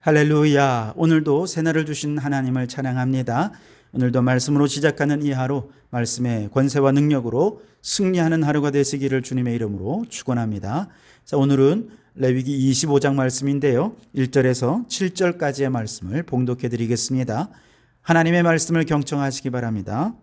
할렐루야. 오늘도 새날을 주신 하나님을 찬양합니다. 오늘도 말씀으로 시작하는 이 하루, 말씀의 권세와 능력으로 승리하는 하루가 되시기를 주님의 이름으로 축원합니다. 자, 오늘은 레위기 25장 말씀인데요, 1절에서 7절까지의 말씀을 봉독해 드리겠습니다. 하나님의 말씀을 경청하시기 바랍니다.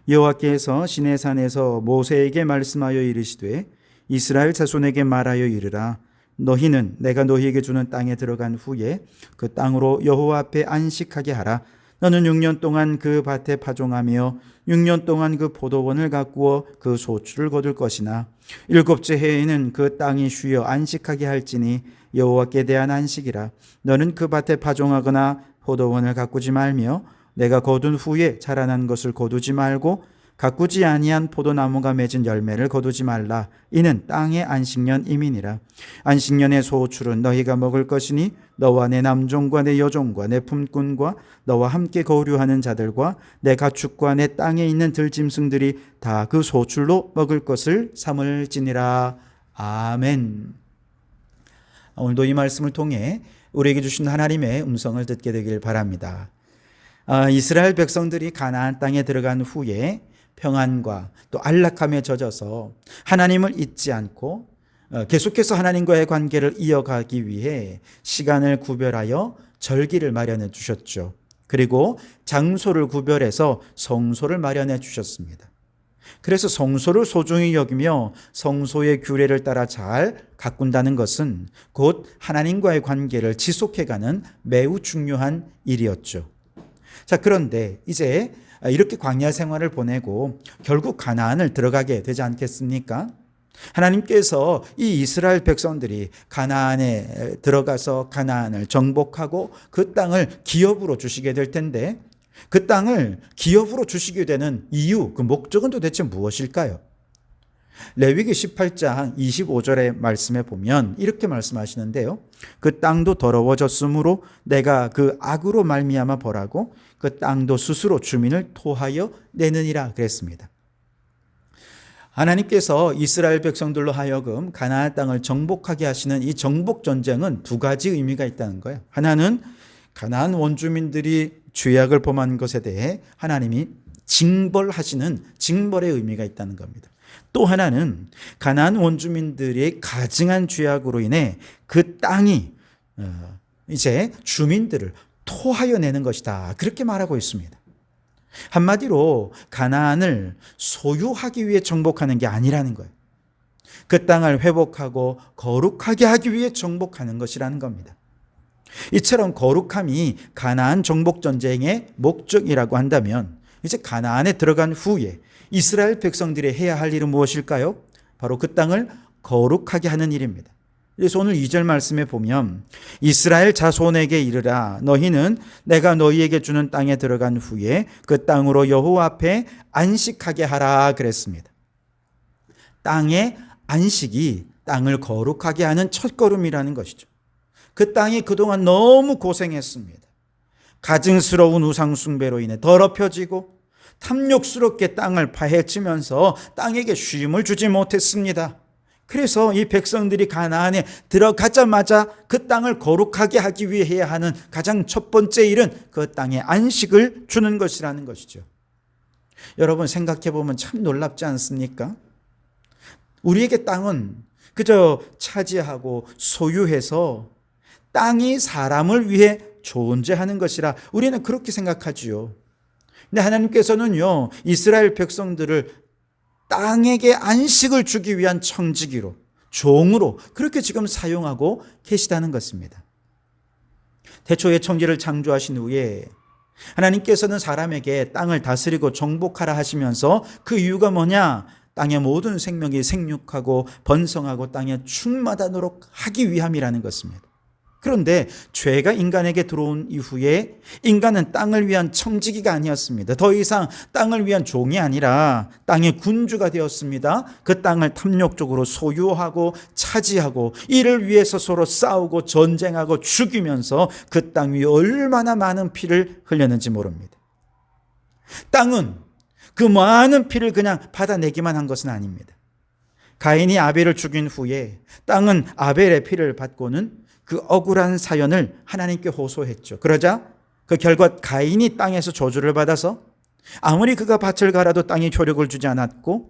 여호와께서 시내산에서 모세에게 말씀하여 이르시되 이스라엘 자손에게 말하여 이르라. 너희는 내가 너희에게 주는 땅에 들어간 후에 그 땅으로 여호와 앞에 안식하게 하라. 너는 6년 동안 그 밭에 파종하며 6년 동안 그 포도원을 가꾸어 그 소출을 거둘 것이나 7째 해에는 그 땅이 쉬어 안식하게 할지니 여호와께 대한 안식이라. 너는 그 밭에 파종하거나 포도원을 가꾸지 말며 내가 거둔 후에 자라난 것을 거두지 말고 가꾸지 아니한 포도나무가 맺은 열매를 거두지 말라. 이는 땅의 안식년임이니라. 안식년의 소출은 너희가 먹을 것이니 너와 내 남종과 내 여종과 내 품꾼과 너와 함께 거류하는 자들과 내 가축과 내 땅에 있는 들짐승들이 다 그 소출로 먹을 것을 삼을지니라. 아멘. 오늘도 이 말씀을 통해 우리에게 주신 하나님의 음성을 듣게 되길 바랍니다. 이스라엘 백성들이 가나안 땅에 들어간 후에 평안과 또 안락함에 젖어서 하나님을 잊지 않고 계속해서 하나님과의 관계를 이어가기 위해 시간을 구별하여 절기를 마련해 주셨죠. 그리고 장소를 구별해서 성소를 마련해 주셨습니다. 그래서 성소를 소중히 여기며 성소의 규례를 따라 잘 가꾼다는 것은 곧 하나님과의 관계를 지속해가는 매우 중요한 일이었죠. 자, 그런데 이제 이렇게 광야 생활을 보내고 결국 가나안을 들어가게 되지 않겠습니까? 하나님께서 이 이스라엘 백성들이 가나안에 들어가서 가나안을 정복하고 그 땅을 기업으로 주시게 될 텐데, 그 땅을 기업으로 주시게 되는 이유, 그 목적은 도대체 무엇일까요? 레위기 18장 25절의 말씀에 보면 이렇게 말씀하시는데요, 그 땅도 더러워졌으므로 내가 그 악으로 말미암아 벌하고 그 땅도 스스로 주민을 토하여 내느니라 그랬습니다. 하나님께서 이스라엘 백성들로 하여금 가나안 땅을 정복하게 하시는 이 정복 전쟁은 두 가지 의미가 있다는 거예요. 하나는 가나안 원주민들이 죄악을 범한 것에 대해 하나님이 징벌하시는 징벌의 의미가 있다는 겁니다. 또 하나는 가나안 원주민들이 가증한 죄악으로 인해 그 땅이 이제 주민들을 토하여 내는 것이다, 그렇게 말하고 있습니다. 한마디로 가나안을 소유하기 위해 정복하는 게 아니라는 거예요. 그 땅을 회복하고 거룩하게 하기 위해 정복하는 것이라는 겁니다. 이처럼 거룩함이 가나안 정복 전쟁의 목적이라고 한다면, 이제 가나안에 들어간 후에 이스라엘 백성들이 해야 할 일은 무엇일까요? 바로 그 땅을 거룩하게 하는 일입니다. 그래서 오늘 2절 말씀에 보면 이스라엘 자손에게 이르라. 너희는 내가 너희에게 주는 땅에 들어간 후에 그 땅으로 여호와 앞에 안식하게 하라 그랬습니다. 땅의 안식이 땅을 거룩하게 하는 첫걸음이라는 것이죠. 그 땅이 그동안 너무 고생했습니다. 가증스러운 우상 숭배로 인해 더럽혀지고 탐욕스럽게 땅을 파헤치면서 땅에게 쉼을 주지 못했습니다. 그래서 이 백성들이 가나안에 들어가자마자 그 땅을 거룩하게 하기 위해 해야 하는 가장 첫 번째 일은 그 땅에 안식을 주는 것이라는 것이죠. 여러분, 생각해 보면 참 놀랍지 않습니까? 우리에게 땅은 그저 차지하고 소유해서 땅이 사람을 위해 존재하는 것이라 우리는 그렇게 생각하지요. 근데 하나님께서는요, 이스라엘 백성들을 땅에게 안식을 주기 위한 청지기로, 종으로 그렇게 지금 사용하고 계시다는 것입니다. 태초에 천지를 창조하신 후에 하나님께서는 사람에게 땅을 다스리고 정복하라 하시면서 그 이유가 뭐냐? 땅의 모든 생명이 생육하고 번성하고 땅에 충만하도록 하기 위함이라는 것입니다. 그런데 죄가 인간에게 들어온 이후에 인간은 땅을 위한 청지기가 아니었습니다. 더 이상 땅을 위한 종이 아니라 땅의 군주가 되었습니다. 그 땅을 탐욕적으로 소유하고 차지하고 이를 위해서 서로 싸우고 전쟁하고 죽이면서 그 땅 위에 얼마나 많은 피를 흘렸는지 모릅니다. 땅은 그 많은 피를 그냥 받아내기만 한 것은 아닙니다. 가인이 아벨을 죽인 후에 땅은 아벨의 피를 받고는 그 억울한 사연을 하나님께 호소했죠. 그러자 그 결과 가인이 땅에서 저주를 받아서 아무리 그가 밭을 갈아도 땅이 효력을 주지 않았고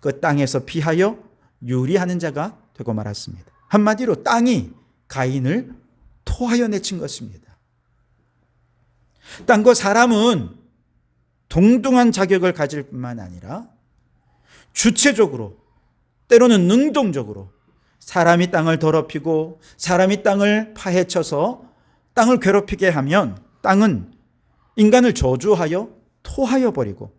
그 땅에서 피하여 유리하는 자가 되고 말았습니다. 한마디로 땅이 가인을 토하여 내친 것입니다. 땅과 사람은 동등한 자격을 가질 뿐만 아니라 주체적으로 때로는 능동적으로 사람이 땅을 더럽히고 사람이 땅을 파헤쳐서 땅을 괴롭히게 하면 땅은 인간을 저주하여 토하여 버리고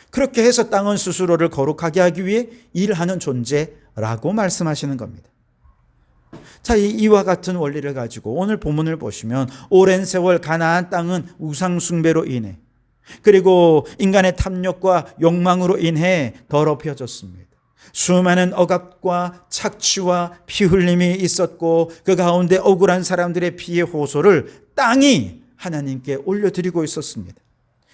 그렇게 해서 땅은 스스로를 거룩하게 하기 위해 일하는 존재라고 말씀하시는 겁니다. 자, 이와 같은 원리를 가지고 오늘 본문을 보시면 오랜 세월 가나안 땅은 우상 숭배로 인해 그리고 인간의 탐욕과 욕망으로 인해 더럽혀졌습니다. 수많은 억압과 착취와 피 흘림이 있었고 그 가운데 억울한 사람들의 피의 호소를 땅이 하나님께 올려드리고 있었습니다.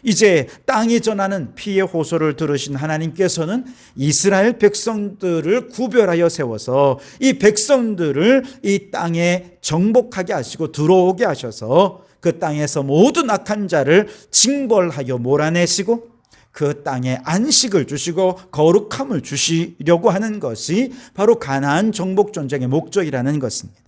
이제 땅이 전하는 피의 호소를 들으신 하나님께서는 이스라엘 백성들을 구별하여 세워서 이 백성들을 이 땅에 정복하게 하시고 들어오게 하셔서 그 땅에서 모든 악한 자를 징벌하여 몰아내시고 그 땅에 안식을 주시고 거룩함을 주시려고 하는 것이 바로 가나안 정복 전쟁의 목적이라는 것입니다.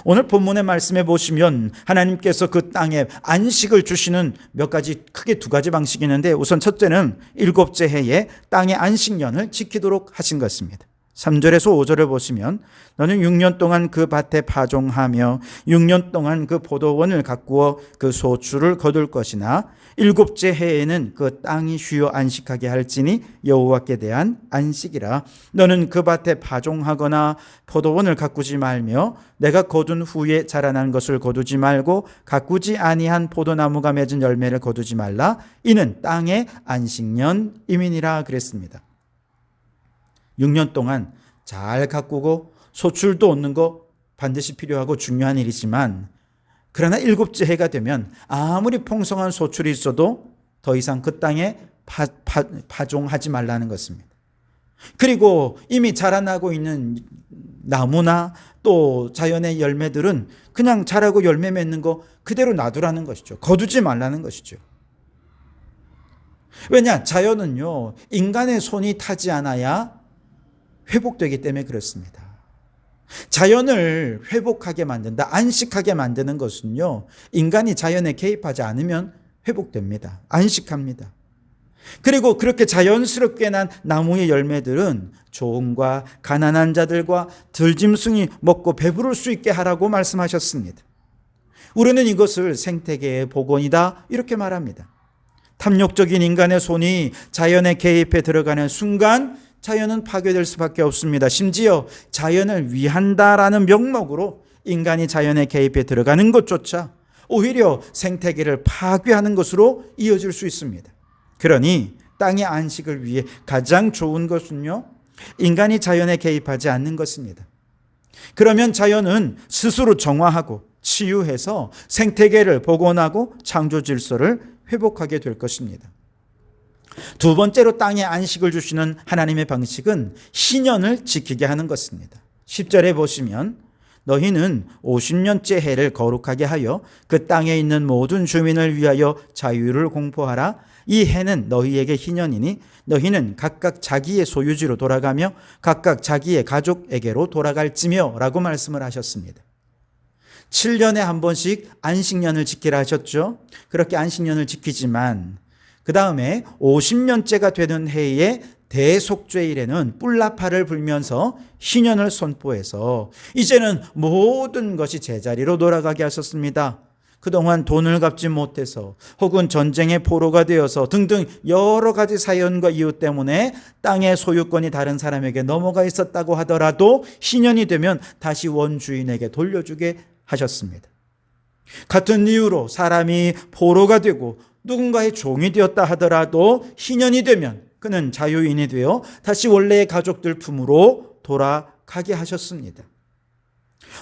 오늘 본문의 말씀에 보시면 하나님께서 그 땅에 안식을 주시는 몇 가지, 크게 두 가지 방식이 있는데 우선 첫째는 일곱째 해에 땅의 안식년을 지키도록 하신 것입니다. 3절에서 5절을 보시면 너는 6년 동안 그 밭에 파종하며 6년 동안 그 포도원을 가꾸어 그 소출을 거둘 것이나 일곱째 해에는 그 땅이 쉬어 안식하게 할지니 여호와께 대한 안식이라. 너는 그 밭에 파종하거나 포도원을 가꾸지 말며 내가 거둔 후에 자라난 것을 거두지 말고 가꾸지 아니한 포도나무가 맺은 열매를 거두지 말라. 이는 땅의 안식년임이니라 그랬습니다. 6년 동안 잘 가꾸고 소출도 얻는 거 반드시 필요하고 중요한 일이지만 그러나 일곱째 해가 되면 아무리 풍성한 소출이 있어도 더 이상 그 땅에 파종하지 말라는 것입니다. 그리고 이미 자라나고 있는 나무나 또 자연의 열매들은 그냥 자라고 열매 맺는 거 그대로 놔두라는 것이죠. 거두지 말라는 것이죠. 왜냐? 자연은요, 인간의 손이 타지 않아야 회복되기 때문에 그렇습니다. 자연을 회복하게 만든다, 안식하게 만드는 것은요, 인간이 자연에 개입하지 않으면 회복됩니다. 안식합니다. 그리고 그렇게 자연스럽게 난 나무의 열매들은 종과 가난한 자들과 들짐승이 먹고 배부를 수 있게 하라고 말씀하셨습니다. 우리는 이것을 생태계의 복원이다 이렇게 말합니다. 탐욕적인 인간의 손이 자연에 개입해 들어가는 순간 자연은 파괴될 수밖에 없습니다. 심지어 자연을 위한다라는 명목으로 인간이 자연에 개입해 들어가는 것조차 오히려 생태계를 파괴하는 것으로 이어질 수 있습니다. 그러니 땅의 안식을 위해 가장 좋은 것은요, 인간이 자연에 개입하지 않는 것입니다. 그러면 자연은 스스로 정화하고 치유해서 생태계를 복원하고 창조 질서를 회복하게 될 것입니다. 두 번째로 땅에 안식을 주시는 하나님의 방식은 희년을 지키게 하는 것입니다. 10절에 보시면 너희는 50년째 해를 거룩하게 하여 그 땅에 있는 모든 주민을 위하여 자유를 공포하라. 이 해는 너희에게 희년이니 너희는 각각 자기의 소유지로 돌아가며 각각 자기의 가족에게로 돌아갈지며 라고 말씀을 하셨습니다. 7년에 한 번씩 안식년을 지키라 하셨죠. 그렇게 안식년을 지키지만 그 다음에 50년째가 되는 해에 대속죄일에는 뿔나팔을 불면서 희년을 선포해서 이제는 모든 것이 제자리로 돌아가게 하셨습니다. 그동안 돈을 갚지 못해서 혹은 전쟁의 포로가 되어서 등등 여러 가지 사연과 이유 때문에 땅의 소유권이 다른 사람에게 넘어가 있었다고 하더라도 희년이 되면 다시 원주인에게 돌려주게 하셨습니다. 같은 이유로 사람이 포로가 되고 누군가의 종이 되었다 하더라도 희년이 되면 그는 자유인이 되어 다시 원래의 가족들 품으로 돌아가게 하셨습니다.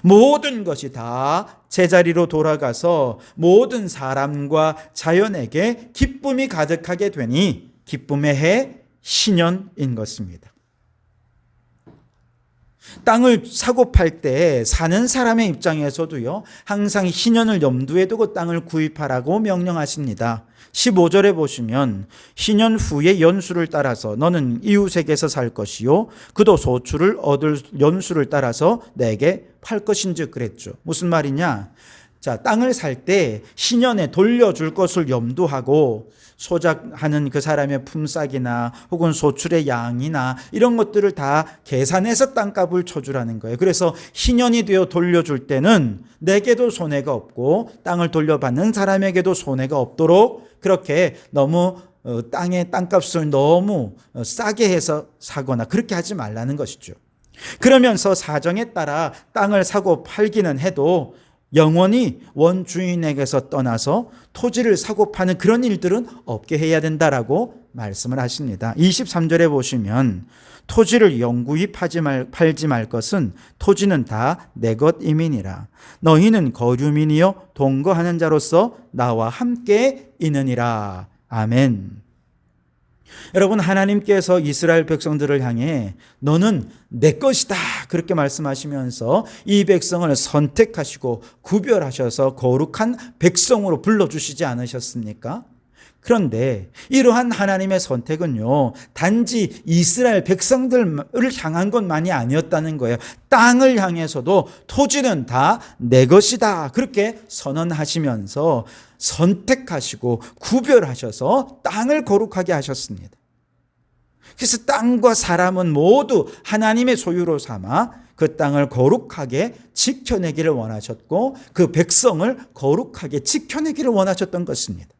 모든 것이 다 제자리로 돌아가서 모든 사람과 자연에게 기쁨이 가득하게 되니 기쁨의 해 신년인 것입니다. 땅을 사고 팔 때 사는 사람의 입장에서도요, 항상 희년을 염두에 두고 땅을 구입하라고 명령하십니다. 15절에 보시면 희년 후의 연수를 따라서 너는 이웃에게서 살 것이요 그도 소출을 얻을 연수를 따라서 내게 팔 것인즉 그랬죠. 무슨 말이냐? 자, 땅을 살 때 희년에 돌려줄 것을 염두하고 소작하는 그 사람의 품삯이나 혹은 소출의 양이나 이런 것들을 다 계산해서 땅값을 쳐주라는 거예요. 그래서 희년이 되어 돌려줄 때는 내게도 손해가 없고 땅을 돌려받는 사람에게도 손해가 없도록 그렇게 너무 땅의 땅값을 너무 싸게 해서 사거나 그렇게 하지 말라는 것이죠. 그러면서 사정에 따라 땅을 사고 팔기는 해도 영원히 원주인에게서 떠나서 토지를 사고 파는 그런 일들은 없게 해야 된다라고 말씀을 하십니다. 23절에 보시면 토지를 영구히 팔지 말 것은 토지는 다 내 것임이니라. 너희는 거류민이여 동거하는 자로서 나와 함께 있느니라. 아멘. 여러분, 하나님께서 이스라엘 백성들을 향해 너는 내 것이다 그렇게 말씀하시면서 이 백성을 선택하시고 구별하셔서 거룩한 백성으로 불러주시지 않으셨습니까? 그런데 이러한 하나님의 선택은요, 단지 이스라엘 백성들을 향한 것만이 아니었다는 거예요. 땅을 향해서도 토지는 다 내 것이다 그렇게 선언하시면서 선택하시고 구별하셔서 땅을 거룩하게 하셨습니다. 그래서 땅과 사람은 모두 하나님의 소유로 삼아 그 땅을 거룩하게 지켜내기를 원하셨고 그 백성을 거룩하게 지켜내기를 원하셨던 것입니다.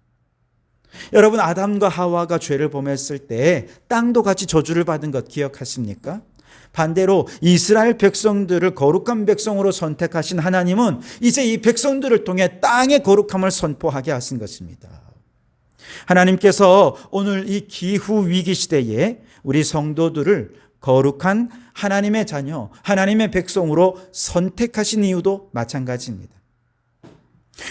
여러분, 아담과 하와가 죄를 범했을 때 땅도 같이 저주를 받은 것 기억하십니까? 반대로 이스라엘 백성들을 거룩한 백성으로 선택하신 하나님은 이제 이 백성들을 통해 땅의 거룩함을 선포하게 하신 것입니다. 하나님께서 오늘 이 기후 위기 시대에 우리 성도들을 거룩한 하나님의 자녀, 하나님의 백성으로 선택하신 이유도 마찬가지입니다.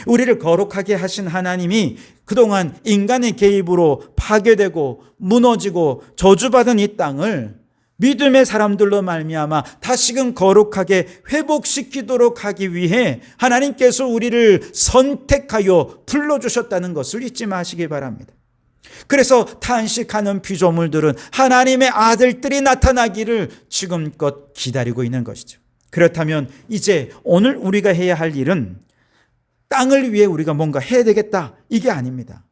우리를 거룩하게 하신 하나님이 그동안 인간의 개입으로 파괴되고 무너지고 저주받은 이 땅을 믿음의 사람들로 말미암아 다시금 거룩하게 회복시키도록 하기 위해 하나님께서 우리를 선택하여 불러주셨다는 것을 잊지 마시기 바랍니다. 그래서 탄식하는 피조물들은 하나님의 아들들이 나타나기를 지금껏 기다리고 있는 것이죠. 그렇다면 이제 오늘 우리가 해야 할 일은 땅을 위해 우리가 뭔가 해야 되겠다 이게 아닙니다.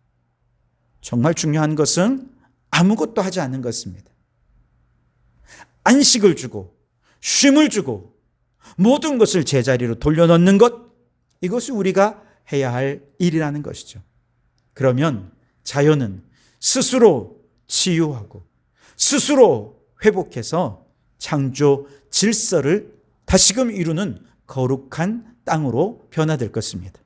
정말 중요한 것은 아무것도 하지 않는 것입니다. 안식을 주고 쉼을 주고 모든 것을 제자리로 돌려놓는 것, 이것이 우리가 해야 할 일이라는 것이죠. 그러면 자연은 스스로 치유하고 스스로 회복해서 창조 질서를 다시금 이루는 거룩한 땅으로 변화될 것입니다.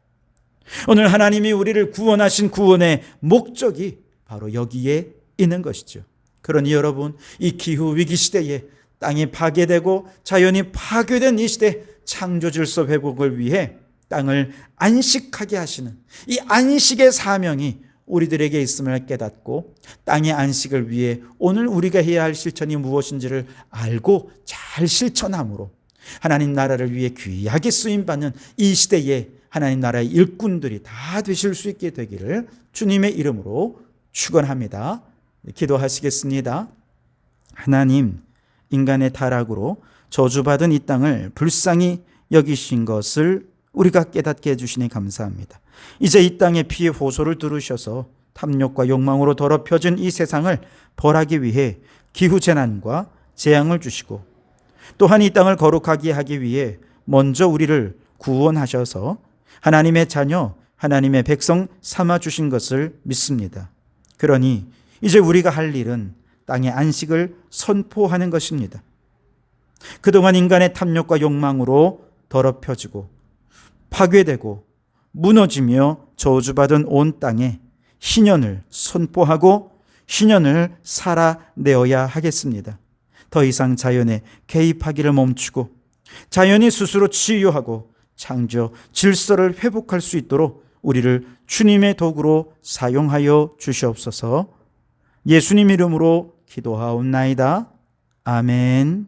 오늘 하나님이 우리를 구원하신 구원의 목적이 바로 여기에 있는 것이죠. 그러니 여러분, 이 기후 위기 시대에 땅이 파괴되고 자연이 파괴된 이 시대 창조 질서 회복을 위해 땅을 안식하게 하시는 이 안식의 사명이 우리들에게 있음을 깨닫고 땅의 안식을 위해 오늘 우리가 해야 할 실천이 무엇인지를 알고 잘 실천함으로 하나님 나라를 위해 귀하게 쓰임받는 이 시대에 하나님 나라의 일꾼들이 다 되실 수 있게 되기를 주님의 이름으로 축원합니다. 기도하시겠습니다. 하나님, 인간의 타락으로 저주받은 이 땅을 불쌍히 여기신 것을 우리가 깨닫게 해주시니 감사합니다. 이제 이 땅의 피의 호소를 들으셔서 탐욕과 욕망으로 더럽혀진 이 세상을 벌하기 위해 기후재난과 재앙을 주시고 또한 이 땅을 거룩하게 하기 위해 먼저 우리를 구원하셔서 하나님의 자녀, 하나님의 백성 삼아주신 것을 믿습니다. 그러니 이제 우리가 할 일은 땅의 안식을 선포하는 것입니다. 그동안 인간의 탐욕과 욕망으로 더럽혀지고 파괴되고 무너지며 저주받은 온 땅에 희년을 선포하고 희년을 살아내어야 하겠습니다. 더 이상 자연에 개입하기를 멈추고 자연이 스스로 치유하고 창조 질서를 회복할 수 있도록 우리를 주님의 도구로 사용하여 주시옵소서. 예수님 이름으로 기도하옵나이다. 아멘.